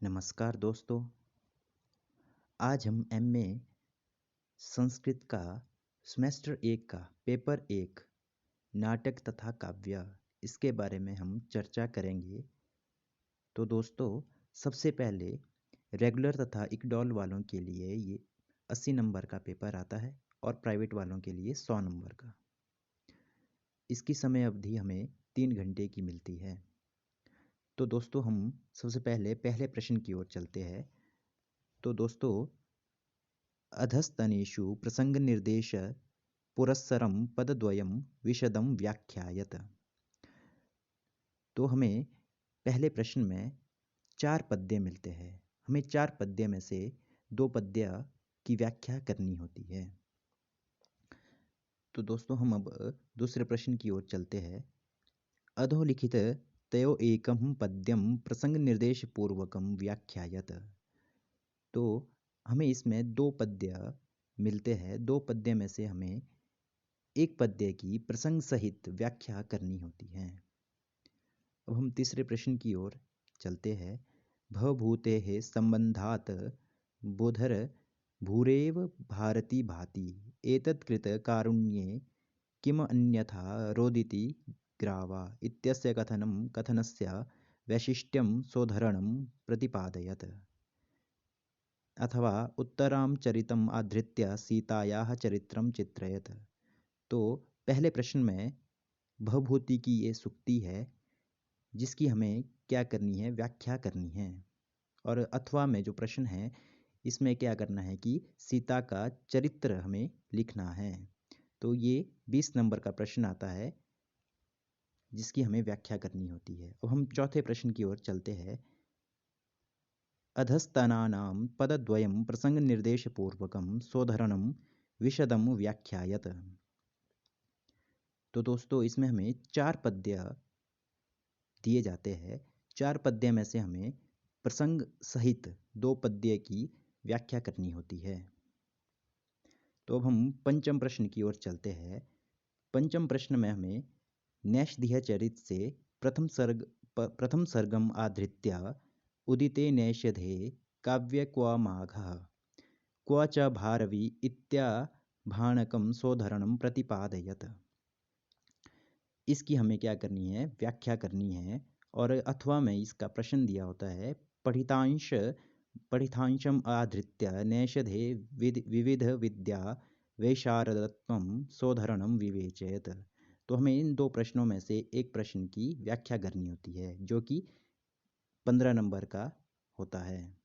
नमस्कार दोस्तों। आज हम एमए संस्कृत का सेमेस्टर 1 का पेपर 1 नाटक तथा काव्य इसके बारे में हम चर्चा करेंगे। तो दोस्तों, सबसे पहले रेगुलर तथा इक्डॉल वालों के लिए ये 80 नंबर का पेपर आता है और प्राइवेट वालों के लिए 100 नंबर का। इसकी समय अवधि हमें 3 घंटे की मिलती है। तो दोस्तों, हम सबसे पहले प्रश्न की ओर चलते हैं। तो दोस्तों, अधस्तनेषु प्रसंगनिर्देश पुरस्सरं पदद्वयं विशदं व्याख्यायत। तो हमें पहले प्रश्न में 4 पद्य मिलते हैं। हमें 4 पद्य में से 2 पद्य की व्याख्या करनी होती है। तो दोस्तों, हम अब दूसरे प्रश्न की ओर चलते हैं। अधोलिखित तयो एकं पद्यं प्रसंगनिर्देशपूर्वकं व्याख्यायत। तो हमें इसमें 2 पद्य मिलते हैं। 2 पद्य में से हमें एक पद्य की प्रसंग सहित व्याख्या करनी होती है। अब हम तीसरे प्रश्न की ओर चलते हैं। भवभूतेः संबंधात् बोधर भूरेव भारती भाति एतत्कृत कारुण्ये किम अन्यथा रोदिति ग्रावा इत्यस्य कथनस्य वैशिष्ट्यं सोद्धरणं प्रतिपादयत्। अथवा उत्तरां चरितम् आधृत्य सीतायाः चरित्रं चित्रयत्। तो पहले प्रश्न में भवभूति की ये सूक्ति है जिसकी हमें क्या करनी है, व्याख्या करनी है। और अथवा में जो प्रश्न है इसमें क्या करना है कि सीता का चरित्र हमें लिखना है। तो ये 20 नंबर का प्रश्न आता है जिसकी हमें व्याख्या करनी होती है। अब हम चौथे प्रश्न की ओर चलते हैं। अधस्तनानां पदद्वयं प्रसंगनिर्देशपूर्वकं सोद्धरणं विशदं व्याख्यायत। तो दोस्तों, इसमें हमें 4 पद्य दिए जाते हैं। 4 पद्य में से हमें प्रसंग सहित 2 पद्य की व्याख्या करनी होती है। तो अब हम पंचम प्रश्न की ओर चलते हैं। पंचम प्रश्न में हमें नैषधीय चरित से प्रथम सर्गम आधृत्य उदिते नैषधे काव्य क्व माघः क्व च भारवी इत्याभाणकं सोद्धरणं प्रतिपादयत। इसकी हमें क्या करनी है, व्याख्या करनी है। और अथवा में इसका प्रश्न दिया होता है पठितांशम आधृत्य नैषधे विविध विद्या वैशारदत्वं सोद्धरणं विवेचयत। तो हमें इन 2 प्रश्नों में से एक प्रश्न की व्याख्या करनी होती है जो कि 15 नंबर का होता है।